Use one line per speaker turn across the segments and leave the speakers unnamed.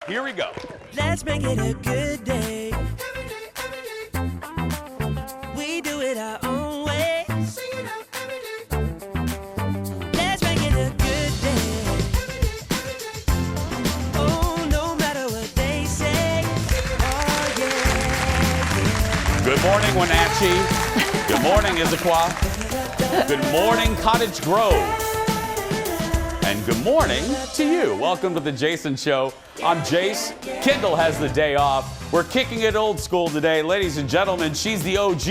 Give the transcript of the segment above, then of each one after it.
Here we go.
Let's make it a good day. We do it our own way. Let's make it a good day. Oh, no matter what they say. Oh, yeah.
Good morning, Wenatchee. Good morning, Issaquah. Good morning, Cottage Grove. And good morning to you. Welcome to the Jason Show. I'm Jace. Kendall has the day off. We're kicking it old school today. Ladies and gentlemen, she's the OG.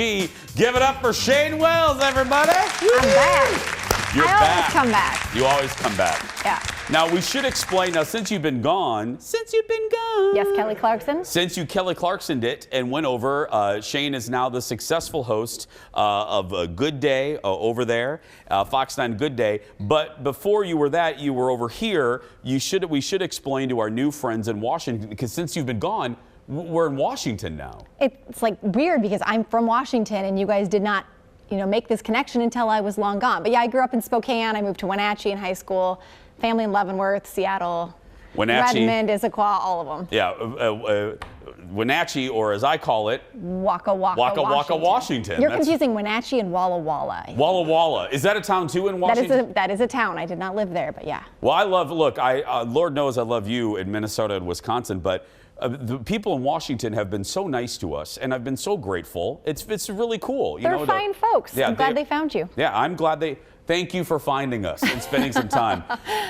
Give it up for Shane Wells, everybody.
I'm back.
You're
I
back.
always come back.
You always come back.
Yeah.
Now, we should explain, now, since you've been gone.
Yes, Kelly Clarkson.
Since you Kelly Clarksoned it and went over, Shane is now the successful host of a Good Day over there, Fox 9 Good Day. But before you were that, you were over here. We should explain to our new friends in Washington, because since you've been gone, we're in Washington now.
It's like weird because I'm from Washington and you guys did not, make this connection until I was long gone. But yeah, I grew up in Spokane. I moved to Wenatchee in high school. Family in Leavenworth, Seattle,
Wenatchee,
Redmond, Issaquah, all of them.
Yeah, Wenatchee, or as I call it,
Waka Waka,
Washington.
You're confusing Wenatchee and Walla Walla.
Walla Walla. Is that a town too in Washington?
That is a town. I did not live there, but yeah.
Well, Lord knows I love you in Minnesota and Wisconsin, but the people in Washington have been so nice to us, and I've been so grateful. It's really cool.
They're fine folks.
Yeah,
I'm glad they found you.
Yeah, I'm glad thank you for finding us and spending some time.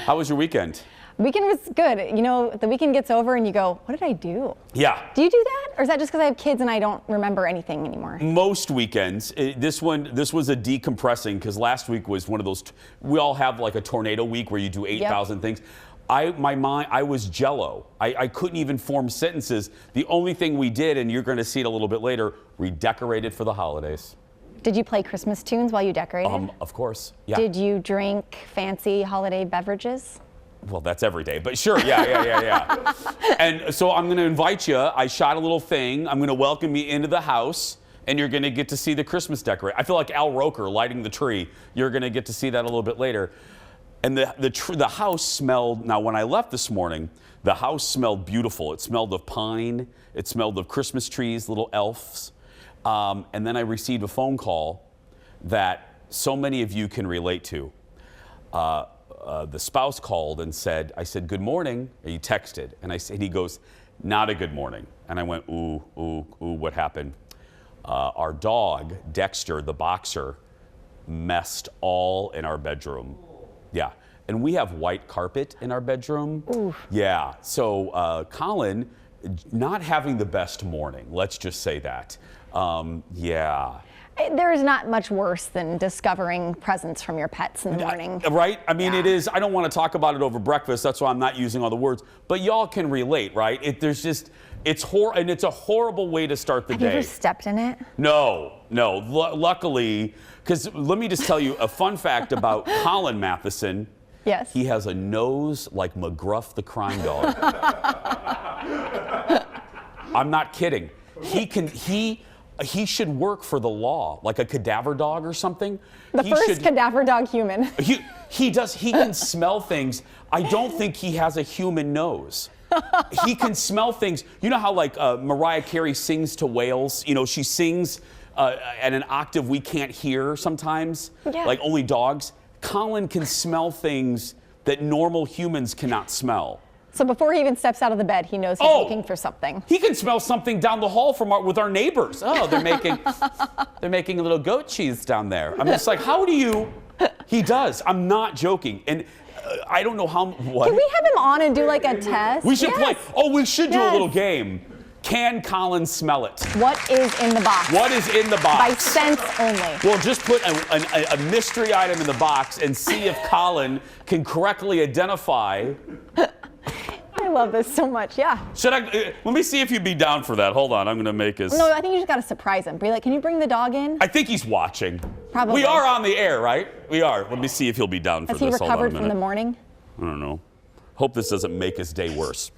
How was your weekend?
Weekend was good. The weekend gets over and you go, what did I do?
Yeah.
Do you do that? Or is that just because I have kids and I don't remember anything anymore?
Most weekends. This was a decompressing, because last week was one of those, we all have like a tornado week where you do 8,000 things. I was jello. I couldn't even form sentences. The only thing we did, and you're going to see it a little bit later, we decorated for the holidays.
Did you play Christmas tunes while you decorated?
Of course, yeah.
Did you drink fancy holiday beverages?
Well, that's every day, but sure, yeah. And so I'm going to invite you. I shot a little thing. I'm going to welcome you into the house, and you're going to get to see the Christmas decoration. I feel like Al Roker lighting the tree. You're going to get to see that a little bit later. And the house smelled, now when I left this morning, the house smelled beautiful. It smelled of pine. It smelled of Christmas trees, little elves. And then I received a phone call that so many of you can relate to. The spouse called and said, I said, good morning. And he texted. And he goes, not a good morning. And I went, ooh, what happened? Our dog, Dexter, the boxer, messed all in our bedroom. Yeah. And we have white carpet in our bedroom. Ooh. Yeah. So Colin, not having the best morning. Let's just say that. Yeah.
There is not much worse than discovering presents from your pets in the morning.
Right? I mean, It is. I don't want to talk about it over breakfast. That's why I'm not using all the words. But y'all can relate, right? It's a horrible way to start the day.
Have you ever stepped in it?
No. Luckily, because let me just tell you a fun fact about Colin Matheson.
Yes.
He has a nose like McGruff the crime dog. I'm not kidding. He should work for the law, like a cadaver dog or something.
The first cadaver dog human.
He does. He can smell things. I don't think he has a human nose. He can smell things. You know how like Mariah Carey sings to whales? She sings at an octave we can't hear sometimes, like only dogs. Colin can smell things that normal humans cannot smell.
So before he even steps out of the bed, he knows he's looking for something.
He can smell something down the hall with our neighbors. Oh, they're making a little goat cheese down there. I'm just like, how do you? He does. I'm not joking. And I don't know what.
Can we have him on and do like a test?
We should play. Oh, we should do a little game. Can Colin smell it?
What is in the box?
What is in the box?
By sense only.
We'll just put a mystery item in the box and see if Colin can correctly identify.
I love this so much, yeah.
Let me see if you'd be down for that. Hold on, I'm going to make his...
No, I think you just got to surprise him. Be like, can you bring the dog in?
I think he's watching.
Probably.
We are on the air, right? We are. Let me see if he'll be down for this.
Has he recovered from the morning?
I don't know. Hope this doesn't make his day worse.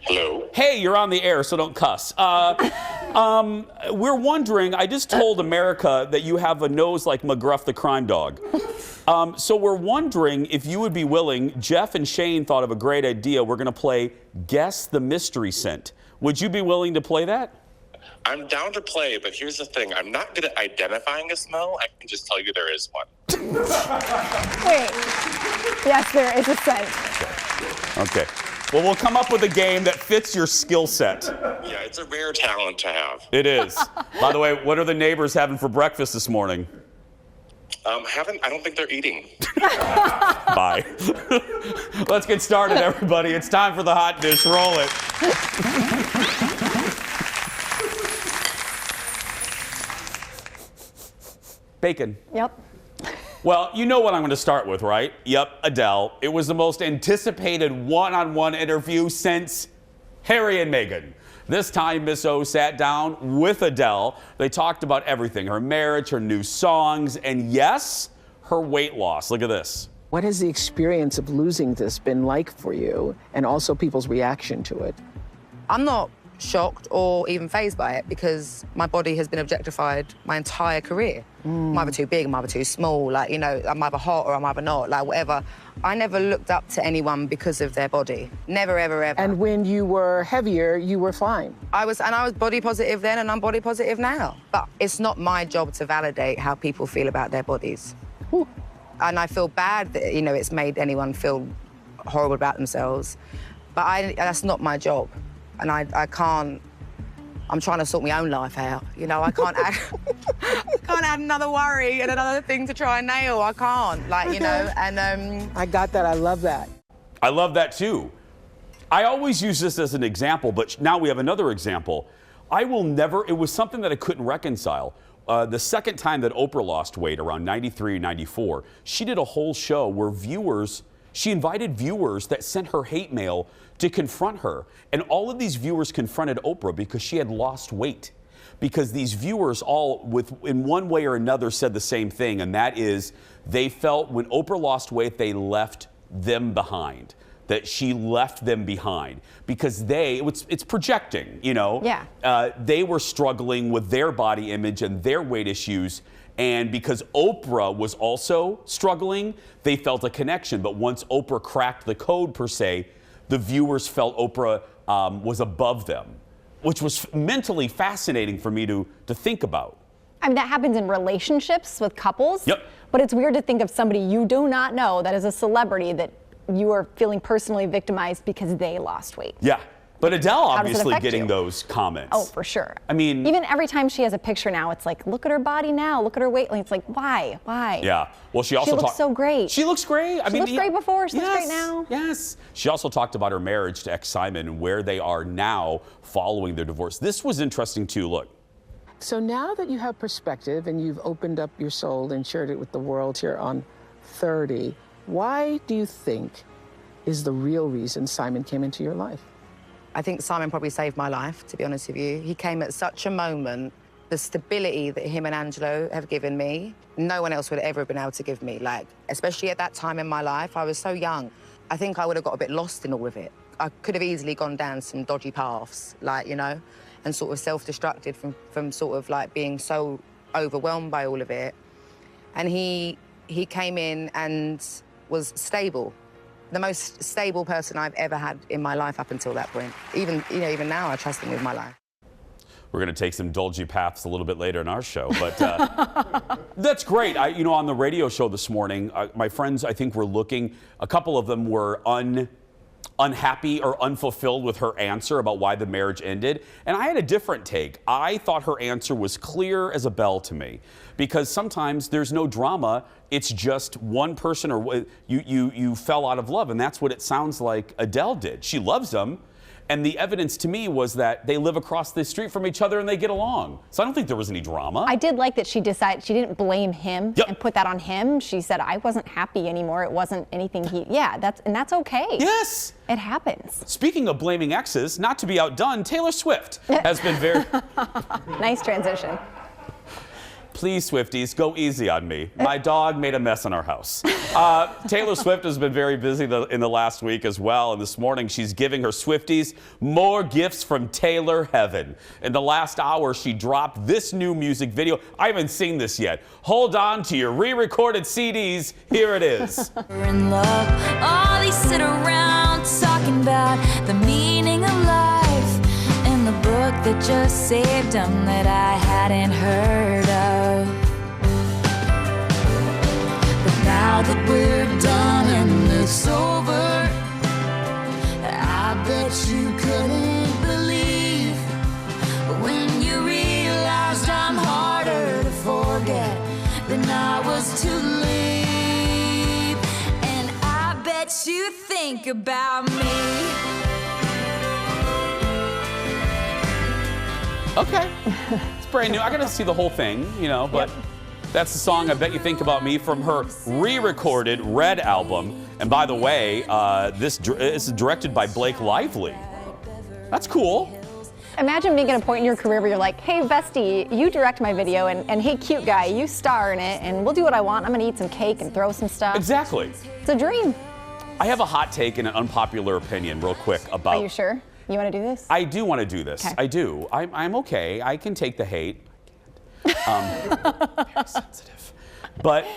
Hello.
Hey, you're on the air, so don't cuss. We're wondering, I just told America that you have a nose like McGruff the crime dog. So we're wondering if you would be willing. Jeff and Shane thought of a great idea. We're going to play Guess the Mystery Scent. Would you be willing to play that?
I'm down to play, but here's the thing. I'm not good at identifying a smell. I can just tell you there is one.
Wait. Yes, there is a scent.
Okay. Well, we'll come up with a game that fits your skill set.
Yeah, it's a rare talent to have.
It is. By the way, what are the neighbors having for breakfast this morning?
I don't think they're eating.
Bye. Let's get started, everybody. It's time for the hot dish. Roll it. Bacon.
Yep.
Well, you know what I'm going to start with, right? Yep, Adele. It was the most anticipated one-on-one interview since Harry and Meghan. This time, Miss O sat down with Adele. They talked about everything, her marriage, her new songs, and yes, her weight loss. Look at this.
What has the experience of losing this been like for you, and also people's reaction to it?
I'm not shocked or even fazed by it because my body has been objectified my entire career. I'm either too big, I'm either too small, like, you know, I'm either hot or I'm either not, like, whatever. I never looked up to anyone because of their body. Never, ever, ever.
And when you were heavier, you were fine.
I was body positive then and I'm body positive now. But it's not my job to validate how people feel about their bodies.
Whew.
And I feel bad that, you know, it's made anyone feel horrible about themselves. But that's not my job. And I can't, I'm trying to sort my own life out. You know, I can't add, I can't add another worry and another thing to try and nail. I can't, like, you know, and
I got that, I love that.
I love that too. I always use this as an example, but now we have another example. I will never, it was something that I couldn't reconcile. The second time that Oprah lost weight, around 93 or 94, she did a whole show where she invited viewers that sent her hate mail to confront her. And all of these viewers confronted Oprah because she had lost weight. Because these viewers all, in one way or another, said the same thing, and that is they felt when Oprah lost weight, they left them behind. That she left them behind because it's projecting, you know?
Yeah.
They were struggling with their body image and their weight issues. And because Oprah was also struggling, they felt a connection. But once Oprah cracked the code, per se, the viewers felt Oprah was above them, which was mentally fascinating for me to think about.
I mean, that happens in relationships with couples.
Yep.
But it's weird to think of somebody you do not know that is a celebrity that you are feeling personally victimized because they lost weight.
Yeah. But Adele
How does it
obviously
affect
getting
you?
those comments.
Oh, for sure.
I mean,
even every time she has a picture now, it's like, look at her body now, look at her weight. Like, it's like, why?
Yeah. Well, she also
looks so great.
She looks great.
She looked great before. She looks great now.
Yes. She also talked about her marriage to ex-Simon and where they are now following their divorce. This was interesting too. Look.
So now that you have perspective and you've opened up your soul and shared it with the world here on 30, why do you think is the real reason Simon came into your life?
I think Simon probably saved my life, to be honest with you. He came at such a moment. The stability that him and Angelo have given me, no one else would ever have been able to give me. Like, especially at that time in my life, I was so young. I think I would have got a bit lost in all of it. I could have easily gone down some dodgy paths, like, you know, and sort of self-destructed from sort of like being so overwhelmed by all of it. And he came in and was stable. The most stable person I've ever had in my life up until that point. Even now, I trust him with my life.
We're going to take some dodgy paths a little bit later in our show, but that's great. On the radio show this morning, my friends, I think, were looking. A couple of them were unhappy or unfulfilled with her answer about why the marriage ended, and I had a different take. I thought her answer was clear as a bell to me, because sometimes there's no drama. It's just one person, or you fell out of love, and that's what it sounds like Adele did. She loves him, and the evidence to me was that they live across the street from each other and they get along. So I don't think there was any drama.
I did like that she decided she didn't blame him and put that on him. She said, I wasn't happy anymore. It wasn't anything that's okay.
Yes.
It happens.
Speaking of blaming exes, not to be outdone, Taylor Swift has been very...
Nice transition.
Please, Swifties, go easy on me. My dog made a mess in our house. Taylor Swift has been very busy in the last week as well, and this morning she's giving her Swifties more gifts from Taylor Heaven. In the last hour, she dropped this new music video. I haven't seen this yet. Hold on to your re-recorded CDs. Here it is.
We're in love. All they sit around talking about the meaning of life and the book that just saved them that I hadn't heard of. But now that we're done and it's over, I bet you couldn't believe when you realized I'm harder to forget than I was to leave. And I bet you think about me.
Okay. It's brand new. I got to see the whole thing, you know, but that's the song I Bet You Think About Me from her re-recorded Red album. And by the way, this is directed by Blake Lively. That's cool.
Imagine being at a point in your career where you're like, hey, bestie, you direct my video, and hey, cute guy, you star in it, and we'll do what I want. I'm going to eat some cake and throw some stuff.
Exactly.
It's a dream.
I have a hot take and an unpopular opinion real quick about...
Are you sure? You want to do this?
I do want to do this.
Okay.
I do. I'm okay. I can take the hate. Very sensitive. But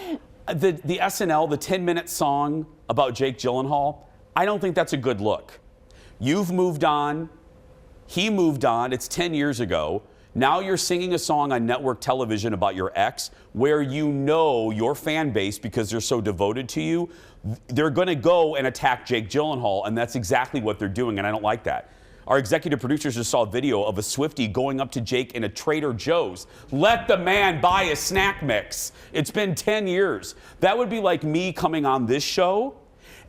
the SNL, the 10-minute song about Jake Gyllenhaal, I don't think that's a good look. You've moved on. He moved on. It's 10 years ago. Now you're singing a song on network television about your ex where you know your fan base, because they're so devoted to you, they're going to go and attack Jake Gyllenhaal, and that's exactly what they're doing, and I don't like that. Our executive producers just saw a video of a Swiftie going up to Jake in a Trader Joe's. Let the man buy a snack mix. It's been 10 years. That would be like me coming on this show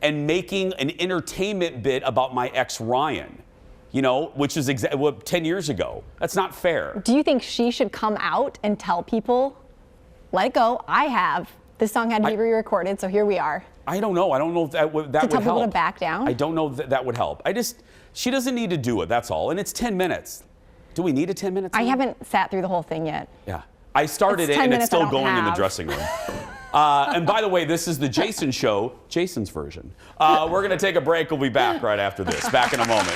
and making an entertainment bit about my ex Ryan, you know, which is 10 years ago. That's not fair.
Do you think she should come out and tell people, let it go, I have. This song had to be re-recorded, so here we are.
I don't know. I don't know if that would help.
To tell people to back down?
I don't know if that would help. She doesn't need to do it, that's all. And it's 10 minutes. Do we need a 10-minute song?
I haven't sat through the whole thing yet.
Yeah. I started
It's
it
10
and it's
minutes I
still
don't
going in the
have.
dressing room. And by the way, this is the Jason Show, Jason's version. We're going to take a break. We'll be back right after this. Back in a moment.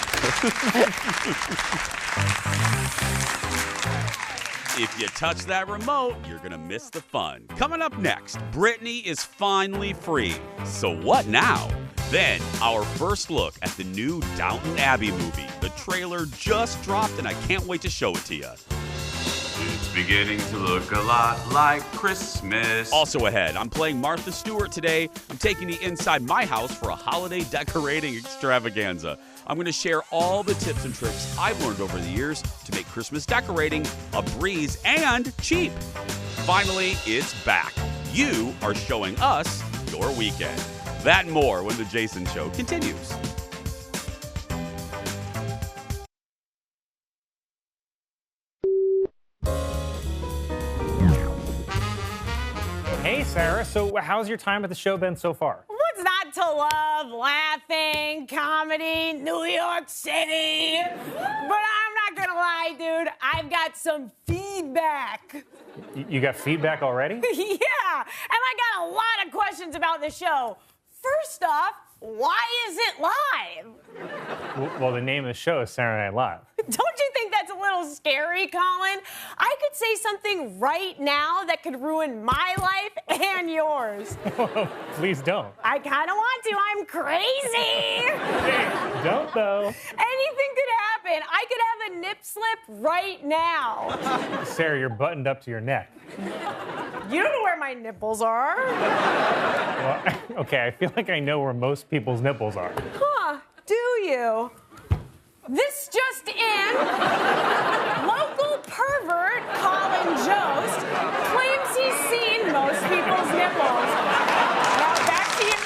If you touch that remote, you're going to miss the fun. Coming up next, Britney is finally free. So what now? Then, our first look at the new Downton Abbey movie. The trailer just dropped, and I can't wait to show it to you. It's beginning to look a lot like Christmas. Also ahead, I'm playing Martha Stewart today. I'm taking you inside my house for a holiday decorating extravaganza. I'm going to share all the tips and tricks I've learned over the years to make Christmas decorating a breeze and cheap. Finally, it's back. You are showing us your weekend. That and more when The Jason Show continues.
Hey, Sarah. So how's your time at the show been so far?
What's not to love? Laughing, comedy, New York City. But I'm not gonna lie, dude. I've got some feedback.
You got feedback already?
Yeah, and I got a lot of questions about the show. First off, why is it live?
Well, the name of the show is Saturday Night Live.
Don't you think that's a little scary, Colin? I could say something right now that could ruin my life and yours.
Please don't.
I kind of want to. I'm crazy.
Hey, don't though.
Anything could happen. I could have a nip slip right now.
Sarah, you're buttoned up to your neck.
You don't know where my nipples are.
Well, okay, I feel like I know where most people's nipples are.
Huh, do you? This just in. Local pervert Colin Jost claims he's seen most people's nipples. Now back to you.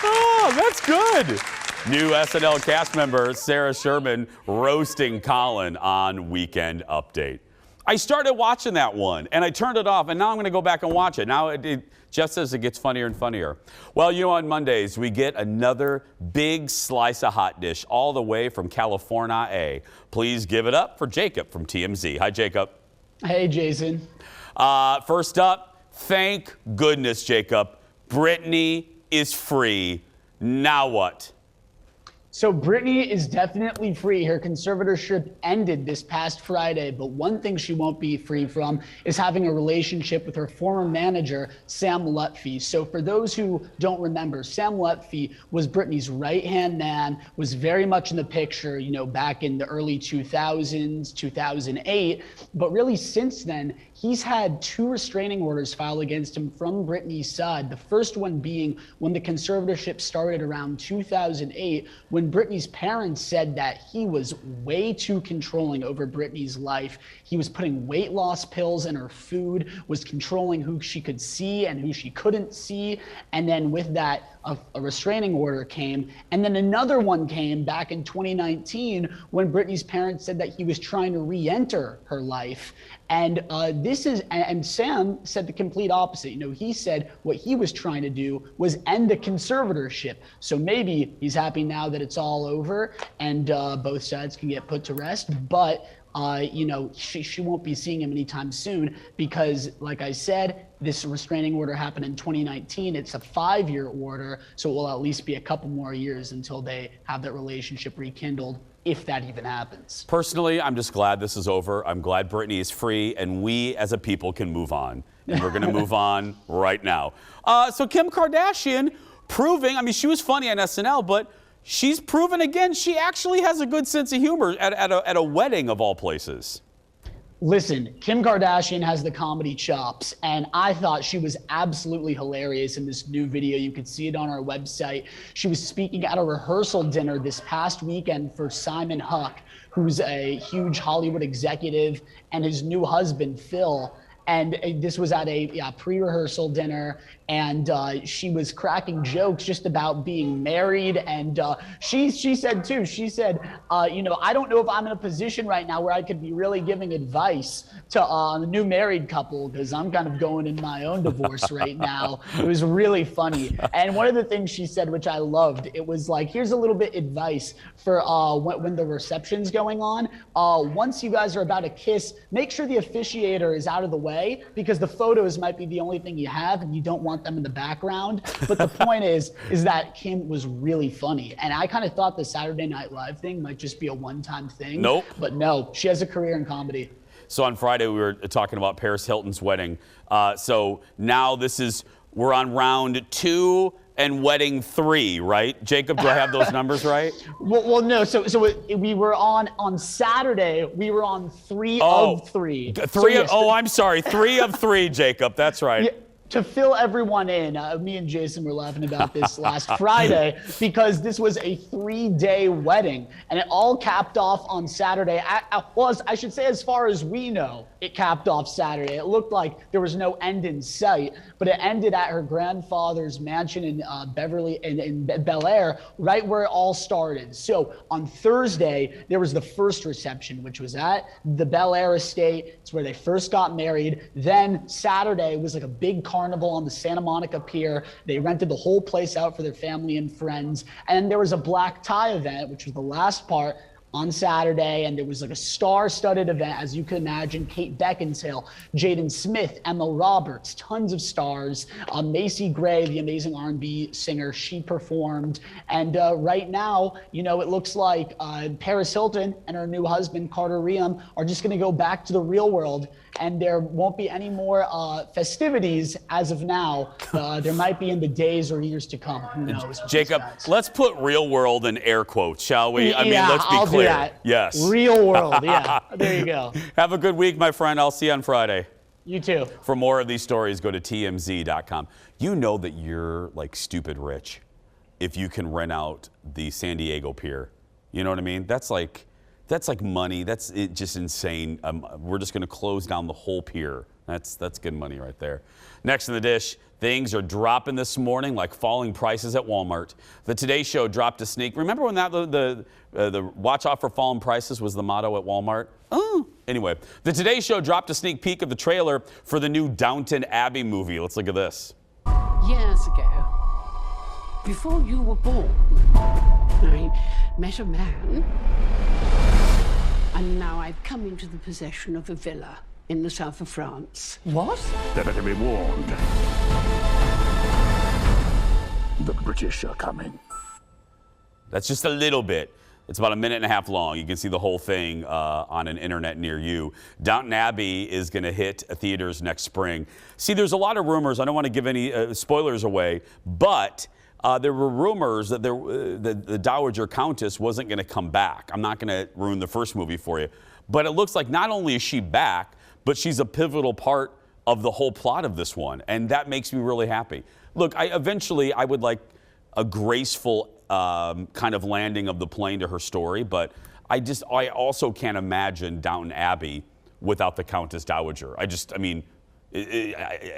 Oh, that's good. New SNL cast member Sarah Sherman roasting Colin on Weekend Update. I started watching that one, and I turned it off, and now I'm going to go back and watch it. Now, it just as it gets funnier and funnier. Well, you know, on Mondays, we get another big slice of hot dish all the way from California. Please give it up for Jacob from TMZ. Hi, Jacob.
Hey, Jason.
First up, thank goodness, Jacob, Britney is free. Now what?
So Britney is definitely free. Her conservatorship ended this past Friday, but one thing she won't be free from is having a relationship with her former manager, Sam Lutfi. So for those who don't remember, Sam Lutfi was Britney's right-hand man, was very much in the picture, you know, back in the early 2000s, 2008. But really since then, he's had 2 restraining orders filed against him from Britney's side. The first one being when the conservatorship started around 2008, when Britney's parents said that he was way too controlling over Britney's life. He was putting weight loss pills in her food, was controlling who she could see and who she couldn't see. And then with that, a restraining order came. And then another one came back in 2019 when Britney's parents said that he was trying to re-enter her life. And and Sam said the complete opposite. You know, he said what he was trying to do was end the conservatorship. So maybe he's happy now that it's all over and both sides can get put to rest. But you know, she won't be seeing him anytime soon because, like I said, this restraining order happened in 2019. It's a 5-year order, so it will at least be a couple more years until they have that relationship rekindled, if that even happens.
Personally, I'm just glad this is over. I'm glad Britney is free, and we as a people can move on. And we're going to move on right now. So Kim Kardashian proving, I mean, she was funny on SNL, but she's proven again she actually has a good sense of humor at a wedding of all places.
Listen, Kim Kardashian has the comedy chops, and I thought she was absolutely hilarious in this new video. You could see it on our website. She was speaking at a rehearsal dinner this past weekend for Simon Huck, who's a huge Hollywood executive, and his new husband, Phil. And this was at a pre-rehearsal dinner, and she was cracking jokes just about being married. And she said too, you know, I don't know if I'm in a position right now where I could be really giving advice to a new married couple because I'm kind of going in my own divorce right now. It was really funny. And one of the things she said, which I loved, it was like, here's a little bit advice for when the reception's going on. Once you guys are about to kiss, make sure the officiator is out of the way because the photos might be the only thing you have and you don't want them in the background. But the point is that Kim was really funny. And I kind of thought the Saturday Night Live thing might just be a one-time thing.
Nope.
But no, she has a career in comedy.
So on Friday, we were talking about Paris Hilton's wedding. So now we're on round 2 and wedding 3, right? Jacob, do I have those numbers right?
Well, no. So we were on Saturday. We were on 3 of 3.
I'm sorry. 3 of 3, Jacob. That's right.
Yeah. To fill everyone in, me and Jason were laughing about this last Friday because this was a 3-day wedding and it all capped off on Saturday. I should say, as far as we know, it capped off Saturday. It looked like there was no end in sight, but it ended at her grandfather's mansion in Bel Air, right where it all started. So on Thursday, there was the first reception, which was at the Bel Air estate. It's where they first got married. Then Saturday was like a big carnival on the Santa Monica Pier. They rented the whole place out for their family and friends. And there was a black tie event, which was the last part, on Saturday, and there was like a star-studded event, as you can imagine. Kate Beckinsale, Jaden Smith, Emma Roberts, tons of stars. Macy Gray, the amazing R&B singer, she performed. And right now, you know, it looks like Paris Hilton and her new husband, Carter Reum, are just going to go back to the real world, and there won't be any more festivities as of now. There might be in the days or years to come. Who knows?
Jacob, let's put real world in air quotes, shall we? I mean, let's be
I'll
clear.
Do that.
Yes.
Real world, yeah. There you go.
Have a good week, my friend. I'll see you on Friday.
You too.
For more of these stories, go to TMZ.com. You know that you're like stupid rich if you can rent out the San Diego Pier. You know what I mean? That's like money. That's just insane. We're just going to close down the whole pier. That's good money right there. Next in the dish, things are dropping this morning like falling prices at Walmart. The Today Show dropped a sneak. Remember when the watch out for falling prices was the motto at Walmart? Oh. Anyway, the Today Show dropped a sneak peek of the trailer for the new Downton Abbey movie. Let's look at this.
Years ago, before you were born, I met a man, and now I've come into the possession of a villa in the south of France.
What?
They better be warned. The British are coming.
That's just a little bit. It's about a minute and a half long. You can see the whole thing on an internet near you. Downton Abbey is going to hit theaters next spring. See, there's a lot of rumors. I don't want to give any spoilers away, but there were rumors that the Dowager Countess wasn't going to come back. I'm not going to ruin the first movie for you, but it looks like not only is she back, but she's a pivotal part of the whole plot of this one, and that makes me really happy. Look, eventually I would like a graceful kind of landing of the plane to her story, but I also can't imagine Downton Abbey without the Countess Dowager.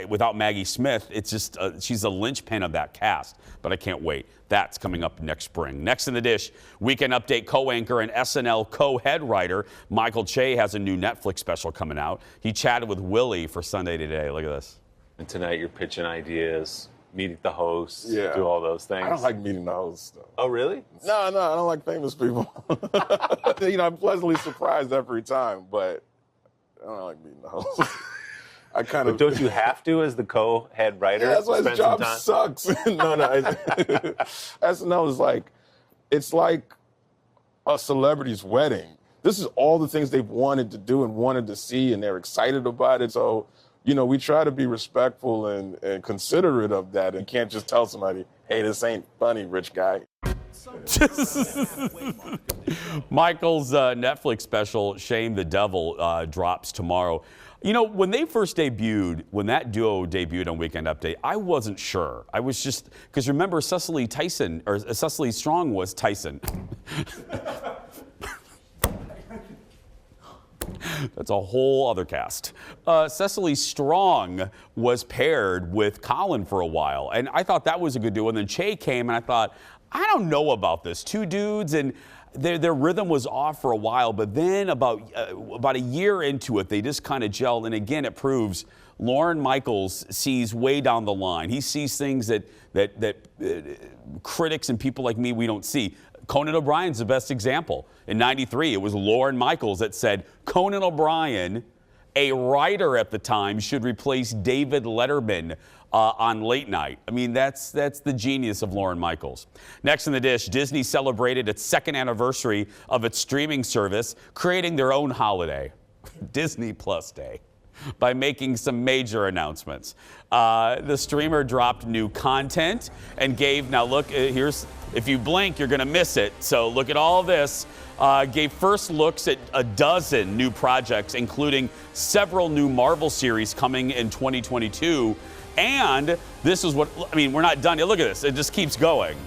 Without Maggie Smith, it's just she's a linchpin of that cast, but I can't wait. That's coming up next spring. Next in the dish, Weekend Update co-anchor and SNL co-head writer Michael Che has a new Netflix special coming out. He chatted with Willie for Sunday Today. Look at this.
And tonight you're pitching ideas, meeting the hosts, do all those things.
I don't like meeting the hosts, though.
Oh, really?
No, I don't like famous people. I'm pleasantly surprised every time, but I don't like meeting the hosts.
But don't you have to as the co-head writer?
Yeah, that's why his job sucks. No. SNL is it's like a celebrity's wedding. This is all the things they've wanted to do and wanted to see, and they're excited about it. So, we try to be respectful and considerate of that, and can't just tell somebody, hey, this ain't funny, rich guy.
Michael's Netflix special, Shame the Devil, drops tomorrow. When they first debuted, when that duo debuted on Weekend Update, I wasn't sure. I was just, because remember Cecily Strong was Tyson. That's a whole other cast. Cecily Strong was paired with Colin for a while, and I thought that was a good duo. And then Che came, and I thought, I don't know about this. Two dudes, and their rhythm was off for a while, but then about a year into it, they just kind of gelled. And again, it proves Lorne Michaels sees way down the line. He sees things that critics and people like me, we don't see. Conan O'Brien's the best example. In '93, it was Lorne Michaels that said Conan O'Brien, a writer at the time, should replace David Letterman on Late Night. That's the genius of Lorne Michaels. Next in the dish, Disney celebrated its second anniversary of its streaming service, creating their own holiday, Disney Plus Day, by making some major announcements. The streamer dropped new content and gave, now look, here's, if you blink, you're gonna miss it. So look at all this. Gave first looks at a dozen new projects, including several new Marvel series coming in 2022. And this is what, we're not done yet. Look at this, it just keeps going.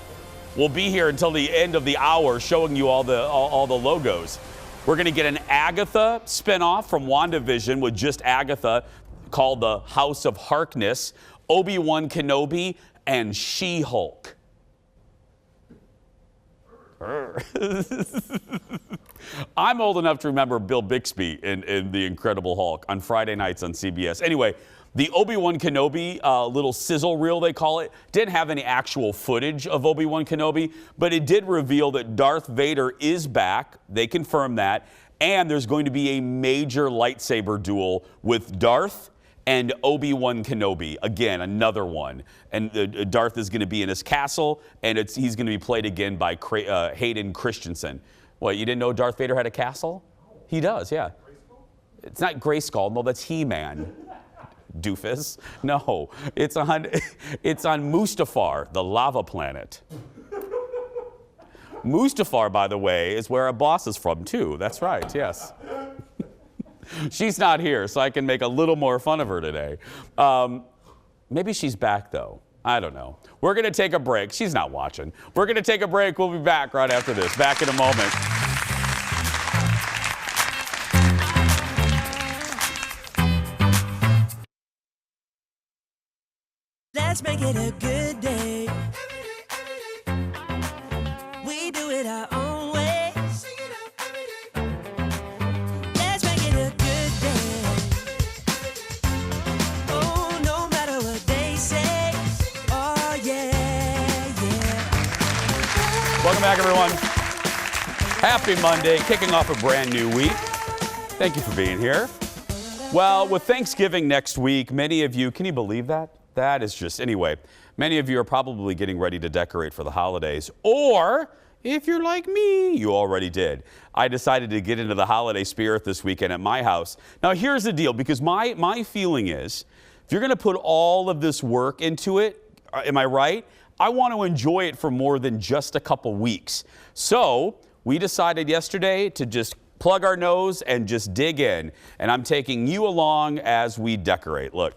We'll be here until the end of the hour showing you all the logos. We're gonna get an Agatha spinoff from WandaVision with just Agatha called the House of Harkness, Obi-Wan Kenobi, and She-Hulk. I'm old enough to remember Bill Bixby in The Incredible Hulk on Friday nights on CBS. Anyway, the Obi-Wan Kenobi little sizzle reel, they call it, didn't have any actual footage of Obi-Wan Kenobi, but it did reveal that Darth Vader is back. They confirmed that. And there's going to be a major lightsaber duel with Darth and Obi-Wan Kenobi. Again, another one. And Darth is going to be in his castle, and he's going to be played again by Hayden Christensen. What, you didn't know Darth Vader had a castle? He does, yeah. It's not Grayskull. No, that's He-Man. Doofus. No, it's on Mustafar, the lava planet. Mustafar, by the way, is where our boss is from, too. That's right, yes. She's not here, so I can make a little more fun of her today. Maybe she's back, though. I don't know. We're going to take a break. She's not watching. We're going to take a break. We'll be back right after this. Back in a moment.
Let's make it a good day. We do it our own way. Let's make it a good day. Oh, no matter what they say. Oh, yeah, yeah.
Welcome back, everyone. Happy Monday, kicking off a brand new week. Thank you for being here. Well, with Thanksgiving next week, many of you, can you believe that? That is just, anyway, many of you are probably getting ready to decorate for the holidays. Or, if you're like me, you already did. I decided to get into the holiday spirit this weekend at my house. Now, here's the deal, because my feeling is, if you're going to put all of this work into it, am I right? I want to enjoy it for more than just a couple weeks. So, we decided yesterday to just plug our nose and just dig in. And I'm taking you along as we decorate. Look.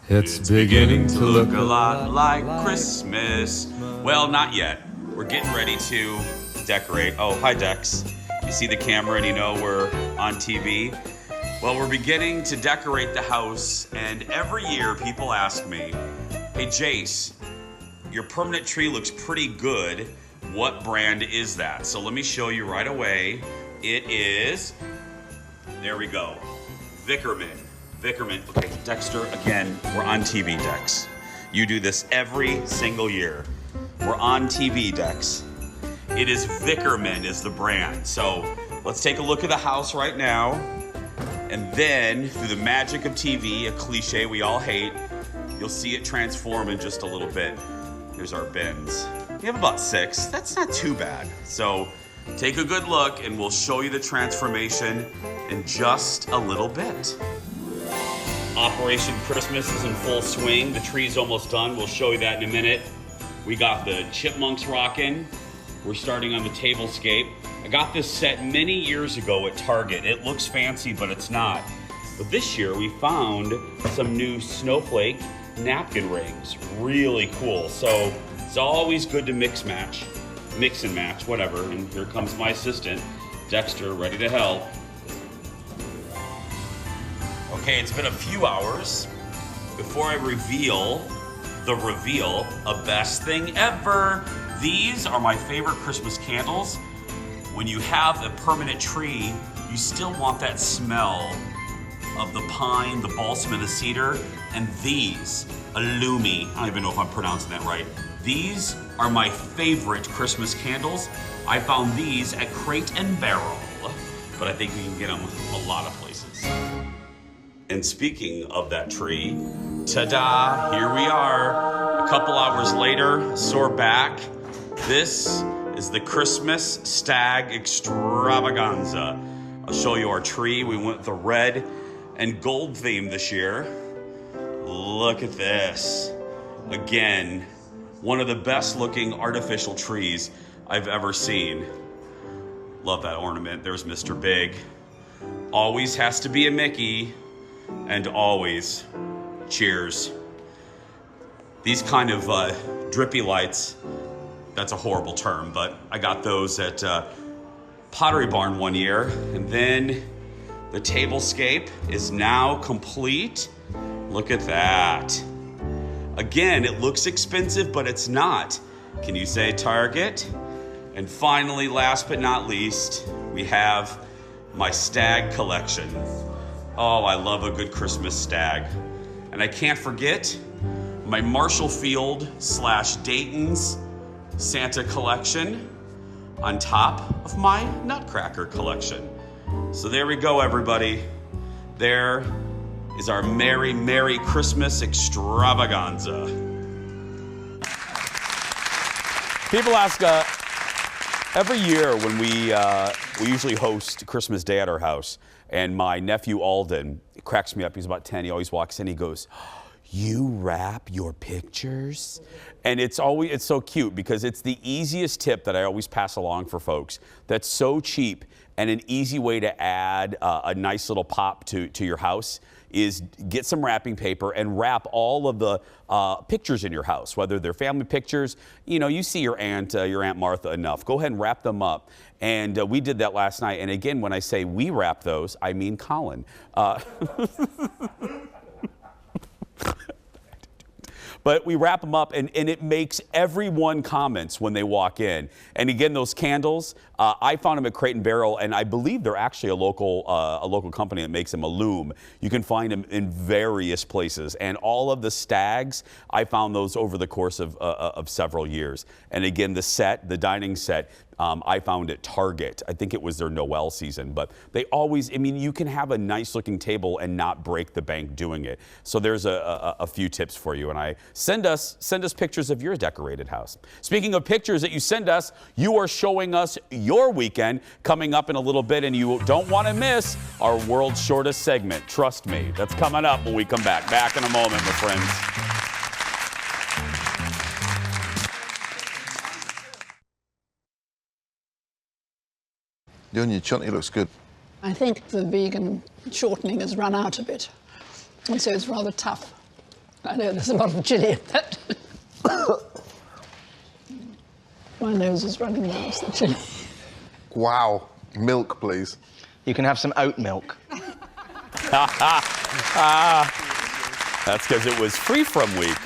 It's beginning to look
a lot like Christmas. Well, not yet. We're getting ready to decorate. Oh, hi, Dex. You see the camera and you know we're on TV? Well, we're beginning to decorate the house, and every year people ask me, hey, Jace, your permanent tree looks pretty good. What brand is that? So let me show you right away. It is, there we go, Vickerman. Okay, Dexter, again, we're on TV, Dex. You do this every single year. We're on TV, Dex. It is Vickerman is the brand. So let's take a look at the house right now. And then, through the magic of TV, a cliche we all hate, you'll see it transform in just a little bit. Here's our bins. We have about 6. That's not too bad. So take a good look and we'll show you the transformation in just a little bit. Operation Christmas is in full swing. The tree's almost done. We'll show you that in a minute. We got the chipmunks rocking. We're starting on the tablescape. I got this set many years ago at Target. It looks fancy, but it's not. But this year we found some new snowflake napkin rings. Really cool. So it's always good to mix and match, whatever. And here comes my assistant, Dexter, ready to help. Okay, it's been a few hours before I reveal a best thing ever. These are my favorite Christmas candles. When you have a permanent tree, you still want that smell of the pine, the balsam, and the cedar. And these, Illumi, I don't even know if I'm pronouncing that right. These are my favorite Christmas candles. I found these at Crate and Barrel, but I think you can get them a lot of places. And speaking of that tree, ta-da, here we are. A couple hours later, sore back. This is the Christmas Stag Extravaganza. I'll show you our tree. We went with the red and gold theme this year. Look at this. Again, one of the best looking artificial trees I've ever seen. Love that ornament. There's Mr. Big. Always has to be a Mickey. And always, cheers. These kind of drippy lights, that's a horrible term, but I got those at Pottery Barn one year. And then the tablescape is now complete. Look at that. Again, it looks expensive, but it's not. Can you say Target? And finally, last but not least, we have my stag collection. Oh, I love a good Christmas stag. And I can't forget my Marshall Field / Dayton's Santa collection on top of my Nutcracker collection. So there we go, everybody. There is our Merry, Merry Christmas extravaganza. People ask, every year when we usually host Christmas Day at our house, and my nephew Alden cracks me up. He's about 10. He always walks in. He goes, "You wrap your pictures?" And it's so cute because it's the easiest tip that I always pass along for folks. That's so cheap and an easy way to add a nice little pop to your house is get some wrapping paper and wrap all of the pictures in your house, whether they're family pictures. You know, you see your Aunt Martha enough. Go ahead and wrap them up. And we did that last night. And again, when I say we wrap those, I mean Colin. But we wrap them up, and it makes everyone comments when they walk in. And again, those candles, I found them at Crate and Barrel, and I believe they're actually a local company that makes them, Illumi. You can find them in various places. And all of the stags, I found those over the course of several years. And again, the dining set, I found at Target. I think it was their Noel season, but they always, I mean, you can have a nice looking table and not break the bank doing it. So there's a few tips for you, and send us pictures of your decorated house. Speaking of pictures that you send us, you are showing us your weekend coming up in a little bit, and you don't want to miss our world's shortest segment. Trust me, that's coming up when we come back. Back in a moment, my friends.
The onion chutney looks good.
I think the vegan shortening has run out a bit, and so it's rather tough. I know there's a lot of chili in that. My nose is running now, it's the chili.
Wow. Milk, please.
You can have some oat milk.
That's because it was Free From Week.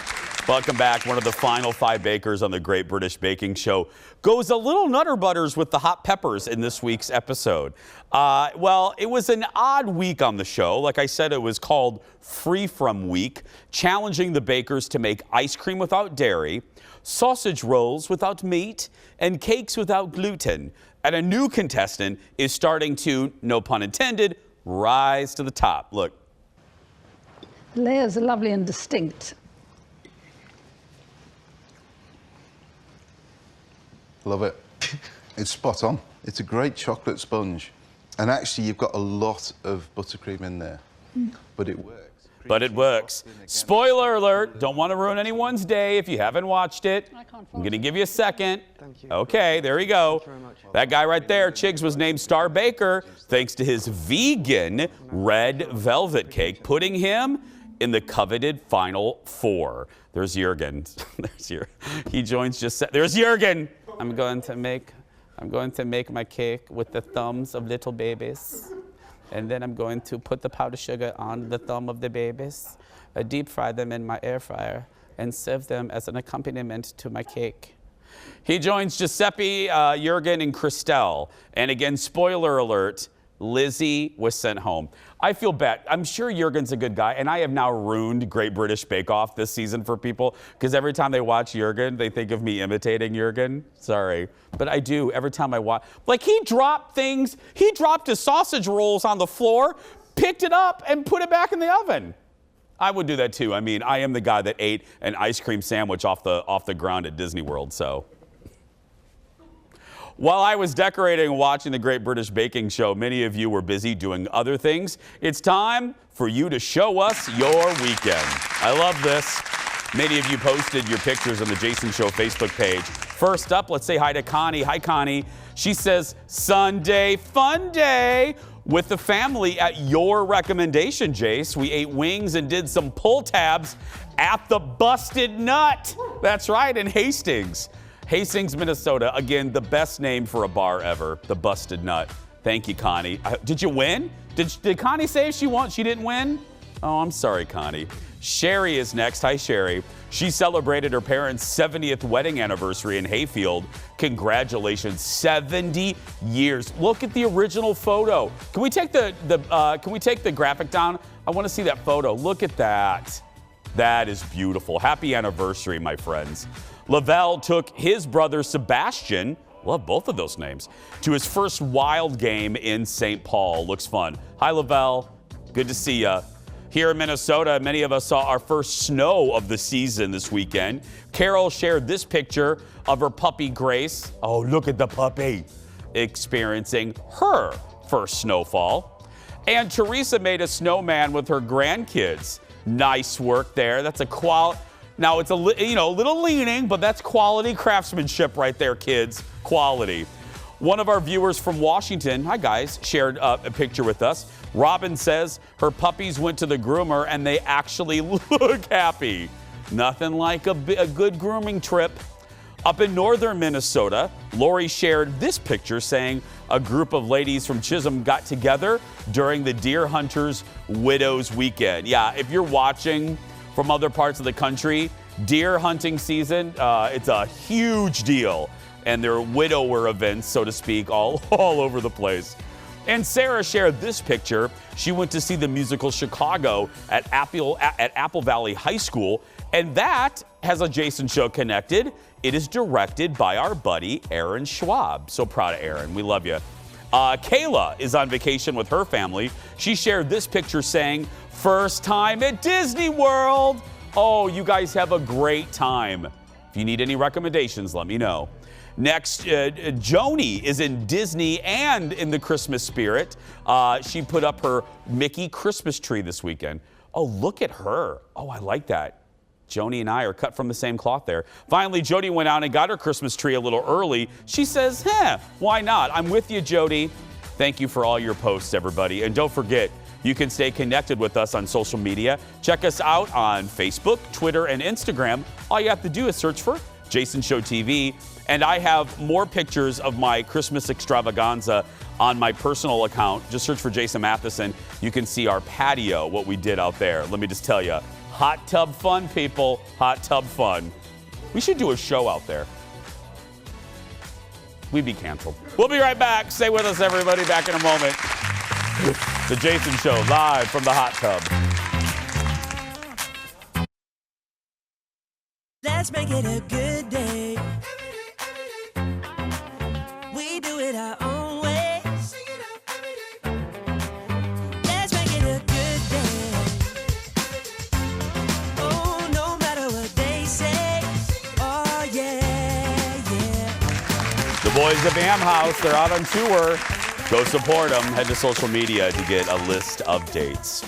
Welcome back. One of the final 5 bakers on the Great British Baking Show goes a little nutter butters with the hot peppers in this week's episode. Well, it was an odd week on the show. Like I said, it was called Free From Week, challenging the bakers to make ice cream without dairy, sausage rolls without meat, and cakes without gluten. And a new contestant is starting to, no pun intended, rise to the top. Look.
The layers are lovely and distinct.
Love it. It's spot on. It's a great chocolate sponge. And actually, you've got a lot of buttercream in there. But it works.
But it works. Spoiler alert. Don't want to ruin anyone's day if you haven't watched it. I'm going to give you a second. Thank you. Okay, there you go. That guy right there, Chigs, was named Star Baker thanks to his vegan red velvet cake, putting him in the coveted Final 4. There's Jurgen. He joins just. There's Jurgen. I'm going to make my cake with the thumbs of little babies. And then I'm going to put the powdered sugar on the thumb of the babies, deep fry them in my air fryer, and serve them as an accompaniment to my cake. He joins Giuseppe, Jurgen, and Christelle. And again, spoiler alert, Lizzie was sent home. I feel bad. I'm sure Jurgen's a good guy, and I have now ruined Great British Bake Off this season for people, because every time they watch Jurgen, they think of me imitating Jurgen. Sorry. But I do every time I watch. Like, he dropped things. He dropped his sausage rolls on the floor, picked it up, and put it back in the oven. I would do that too. I mean, I am the guy that ate an ice cream sandwich off the ground at Disney World, so. While I was decorating and watching the Great British Baking Show, many of you were busy doing other things. It's time for you to show us your weekend. I love this. Many of you posted your pictures on the Jason Show Facebook page. First up, let's say hi to Connie. Hi, Connie. She says, Sunday fun day with the family at your recommendation, Jace. We ate wings and did some pull tabs at the Busted Nut. That's right, in Hastings. Hastings, Minnesota. Again, the best name for a bar ever, the Busted Nut. Thank you, Connie. Did you win? Did Connie say she won? She didn't win? Oh, I'm sorry, Connie. Sherry is next. Hi, Sherry. She celebrated her parents' 70th wedding anniversary in Hayfield. Congratulations, 70 years. Look at the original photo. Can we take the graphic down? I want to see that photo. Look at that. That is beautiful. Happy anniversary, my friends. Lavelle took his brother Sebastian, love both of those names, to his first wild game in St. Paul. Looks fun. Hi, Lavelle. Good to see ya. Here in Minnesota, many of us saw our first snow of the season this weekend. Carol shared this picture of her puppy, Grace. Oh, look at the puppy. Experiencing her first snowfall. And Teresa made a snowman with her grandkids. Nice work there. That's a Now, it's a little leaning, but that's quality craftsmanship right there, kids. Quality. One of our viewers from Washington, hi guys, shared a picture with us. Robin says her puppies went to the groomer and they actually look happy. Nothing like a good grooming trip. Up in northern Minnesota, Lori shared this picture saying a group of ladies from Chisholm got together during the Deer Hunters Widows Weekend. Yeah, if you're watching from other parts of the country, deer hunting season, it's a huge deal. And there are widower events, so to speak, all over the place. And Sarah shared this picture. She went to see the musical Chicago at Apple Valley High School, and that has a Jason Show Connected. It is directed by our buddy Aaron Schwab. So proud of Aaron. We love you. Kayla is on vacation with her family. She shared this picture saying, first time at Disney World. Oh, you guys have a great time. If you need any recommendations, let me know. Next, Joni is in Disney and in the Christmas spirit. She put up her Mickey Christmas tree this weekend. Oh, look at her. Oh, I like that. Joni and I are cut from the same cloth there. Finally, Jody went out and got her Christmas tree a little early. She says, why not? I'm with you, Jody. Thank you for all your posts, everybody. And don't forget, you can stay connected with us on social media. Check us out on Facebook, Twitter, and Instagram. All you have to do is search for Jason Show TV. And I have more pictures of my Christmas extravaganza on my personal account. Just search for Jason Matheson. You can see our patio, what we did out there. Let me just tell you, hot tub fun, people. Hot tub fun. We should do a show out there. We'd be canceled. We'll be right back. Stay with us, everybody. Back in a moment. The Jason Show, live from the hot tub.
Let's make it a good day. We do it our own way. Let's make it a good day. Oh, no matter what they say. Oh, yeah, yeah.
The boys of Bam House, they're out on tour. Go support them. Head to social media to get a list of dates.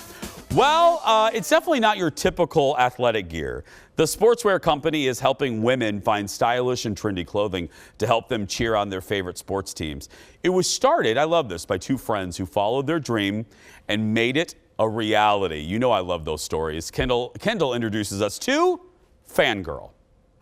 Well, it's definitely not your typical athletic gear. The sportswear company is helping women find stylish and trendy clothing to help them cheer on their favorite sports teams. It was started, I love this, by two friends who followed their dream and made it a reality. You know I love those stories. Kendall introduces us to Fangirl.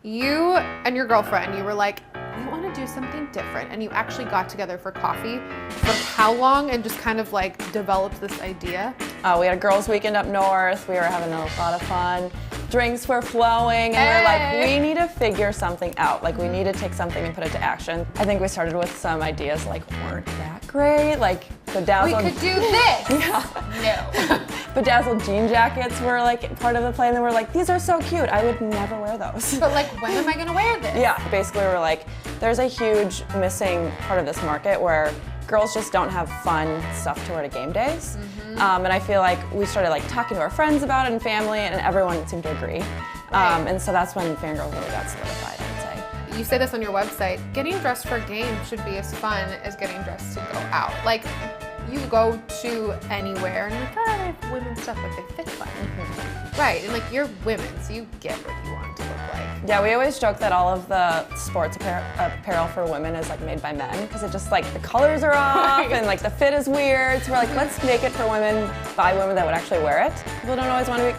You and your girlfriend, you were like, we want to do something different, and you actually got together for coffee. For how long, and just kind of like developed this idea?
We had a girls' weekend up north. We were having a lot of fun. Drinks were flowing, and we're like, we need to figure something out. Like, we need to take something and put it to action. I think we started with some ideas like weren't that great, like bedazzled.
We could do this.
Yeah. No. Bedazzled jean jackets were like part of the plan. And we're like, these are so cute. I would never wear those.
But like, when am I gonna wear this?
Yeah. Basically, we're like, there's a huge missing part of this market where girls just don't have fun stuff to wear to game days. And I feel like we started like talking to our friends about it and family, and everyone seemed to agree. And so that's when Fangirl really got solidified, I would say.
You say this on your website, getting dressed for a game should be as fun as getting dressed to go out. Like, you go to anywhere and you're like, oh, they have women's stuff, but they fit fun. Right, and like, you're women, so you get what you want to look like.
Yeah, we always joke that all of the sports apparel for women is like made by men, because it just like the colors are off and like the fit is weird. So we're like, let's make it for women by women that would actually wear it. People don't always want to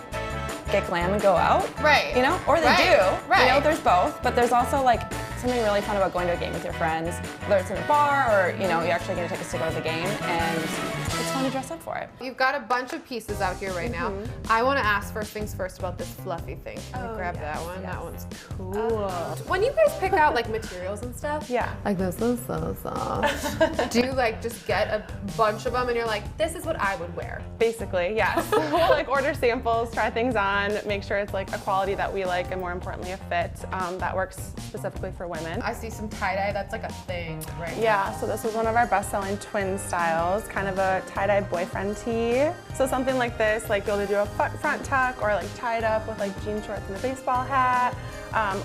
get glam and go out.
Right.
You know, or they do.
Right.
You know, there's both, but there's also like something really fun about going to a game with your friends, whether it's in a bar or, you know, you're actually gonna take us to go to the game, and it's fun to dress up for it.
You've got a bunch of pieces out here right now. I want to ask first things first about this fluffy thing. Can you grab that one? That one's cool. When you guys pick out like materials and stuff, like this is so soft. Do you like just get a bunch of them and you're like, this is what I would wear?
Basically, yes. We'll like order samples, try things on, make sure it's like a quality that we like, and more importantly, a fit that works specifically for women.
I see some tie-dye, that's like a thing right now.
Yeah, so this was one of our best-selling twin styles, kind of a tie-dye boyfriend tee. So something like this, like be able to do a front tuck, or like tie it up with like jean shorts and a baseball hat.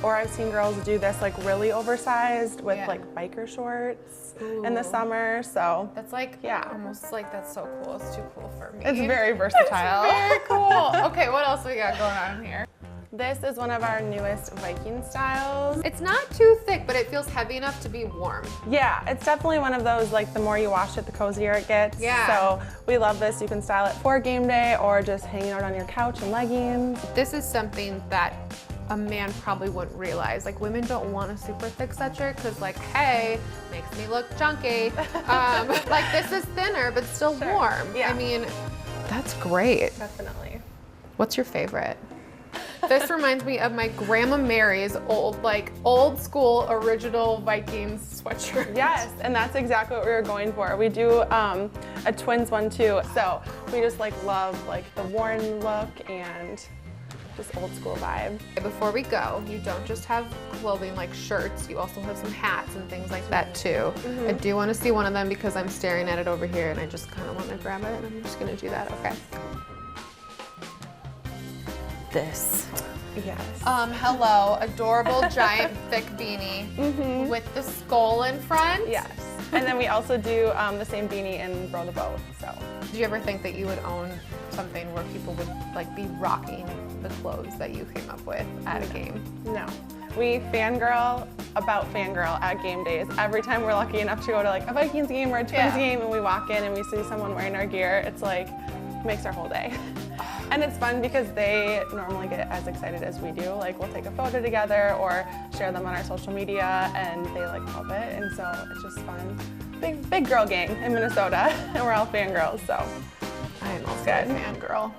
Or I've seen girls do this like really oversized with like biker shorts in the summer, so.
That's like, almost like that's so cool. It's too cool for me.
It's very versatile.
It's very cool. Okay, what else we got going on here?
This is one of our newest Viking styles.
It's not too thick, but it feels heavy enough to be warm.
Yeah, it's definitely one of those, like the more you wash it, the cozier it gets.
Yeah.
So we love this. You can style it for game day or just hanging out on your couch in leggings.
This is something that a man probably wouldn't realize. Like, women don't want a super thick sweatshirt because like, hey, makes me look junky. Like, this is thinner, but still warm.
Yeah.
I mean, that's great.
Definitely.
What's your favorite? This reminds me of my Grandma Mary's old school original Vikings sweatshirt.
Yes, and that's exactly what we were going for. We do a twins one too, so we just like love like the worn look, and just old school vibe.
Before we go, you don't just have clothing like shirts, you also have some hats and things like that too. I do want to see one of them because I'm staring at it over here and I just kind of want to grab it and I'm just going to do that, okay?
This.
Yes.
Hello, adorable giant thick beanie with the skull in front.
Yes. And then we also do the same beanie in Row the Boat, so.
Did you ever think that you would own something where people would like be rocking the clothes that you came up with at a game?
No. We fangirl about fangirl at game days. Every time we're lucky enough to go to like a Vikings game or a Twins game and we walk in and we see someone wearing our gear, it's like, makes our whole day. And it's fun because they normally get as excited as we do. Like we'll take a photo together or share them on our social media and they like love it. And so it's just fun. Big girl gang in Minnesota and we're all fangirls, so.
I am also a fangirl.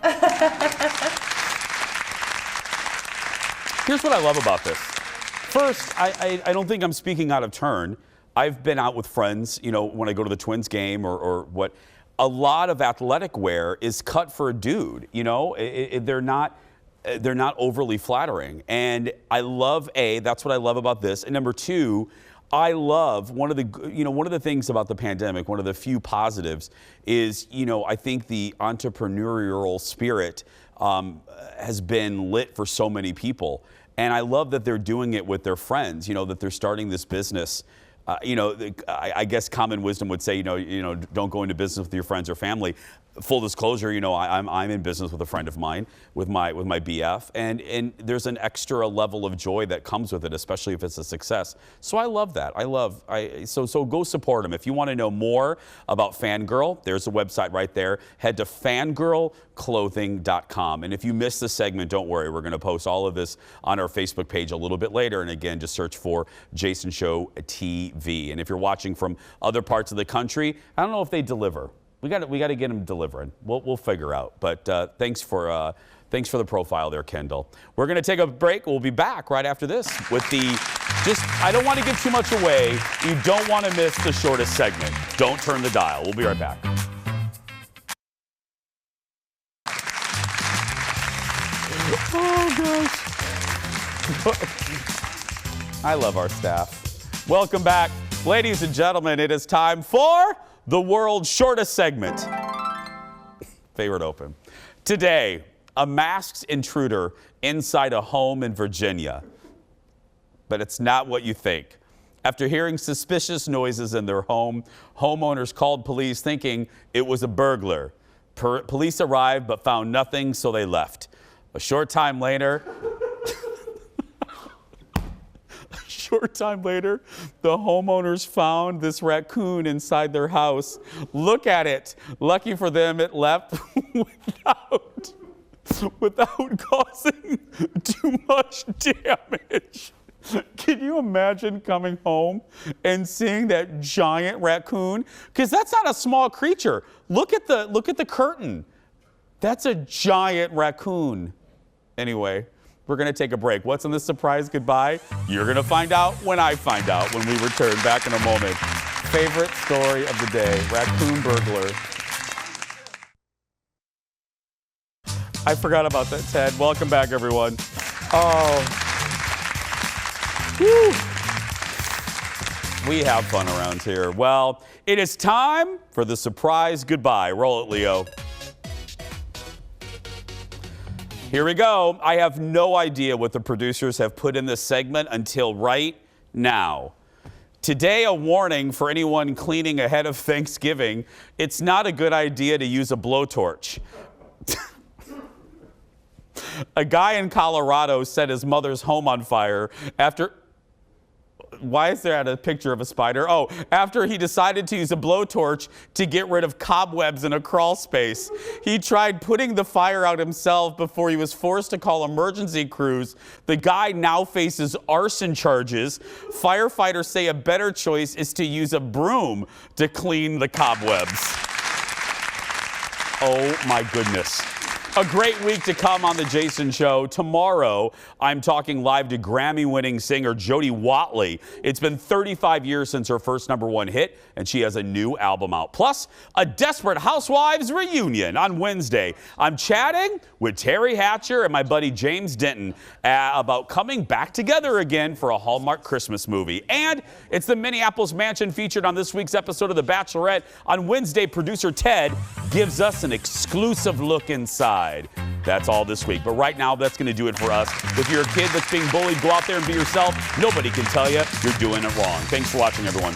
Here's what I love about this. First, I don't think I'm speaking out of turn. I've been out with friends, you know, when I go to the Twins game or what. A lot of athletic wear is cut for a dude, you know? They're not overly flattering. And I love, that's what I love about this. And number two, I love one of the things about the pandemic, one of the few positives is, you know, I think the entrepreneurial spirit has been lit for so many people. And I love that they're doing it with their friends, you know, that they're starting this business. You know, I guess common wisdom would say, you know, don't go into business with your friends or family. Full disclosure, you know, I'm in business with a friend of mine, with my BF, and there's an extra level of joy that comes with it, especially if it's a success. So I love that. So go support them. If you want to know more about Fangirl, there's a website right there. Head to fangirlclothing.com. And if you missed the segment, don't worry. We're going to post all of this on our Facebook page a little bit later. And again, just search for Jason Show TV. And if you're watching from other parts of the country, I don't know if they deliver. We got to get them delivering. We'll figure out. But thanks for the profile there, Kendall. We're going to take a break. We'll be back right after this with I don't want to give too much away. You don't want to miss the shortest segment. Don't turn the dial. We'll be right back. Oh, gosh. I love our staff. Welcome back. Ladies and gentlemen, it is time for the world's shortest segment. Favorite open. Today, a masked intruder inside a home in Virginia. But it's not what you think. After hearing suspicious noises in their home, homeowners called police thinking it was a burglar. Police arrived but found nothing, so they left. A short time later, the homeowners found this raccoon inside their house. Look at it. Lucky for them, it left without causing too much damage. Can you imagine coming home and seeing that giant raccoon? Because that's not a small creature. Look at the curtain. That's a giant raccoon. Anyway, we're going to take a break. What's in this surprise goodbye? You're going to find out when I find out when we return. Back in a moment. Favorite story of the day, raccoon burglar. I forgot about that, Ted. Welcome back, everyone. Oh. Whew. We have fun around here. Well, it is time for the surprise goodbye. Roll it, Leo. Here we go. I have no idea what the producers have put in this segment until right now. Today, a warning for anyone cleaning ahead of Thanksgiving. It's not a good idea to use a blowtorch. A guy in Colorado set his mother's home on fire after... Why is there a picture of a spider? Oh, after he decided to use a blowtorch to get rid of cobwebs in a crawl space. He tried putting the fire out himself before he was forced to call emergency crews. The guy now faces arson charges. Firefighters say a better choice is to use a broom to clean the cobwebs. Oh my goodness. A great week to come on The Jason Show. Tomorrow, I'm talking live to Grammy-winning singer Jody Watley. It's been 35 years since her first #1 hit, and she has a new album out. Plus, a Desperate Housewives reunion on Wednesday. I'm chatting with Terry Hatcher and my buddy James Denton about coming back together again for a Hallmark Christmas movie. And it's the Minneapolis mansion featured on this week's episode of The Bachelorette. On Wednesday, producer Ted gives us an exclusive look inside. That's all this week. But right now, that's going to do it for us. If you're a kid that's being bullied, go out there and be yourself. Nobody can tell you you're doing it wrong. Thanks for watching, everyone.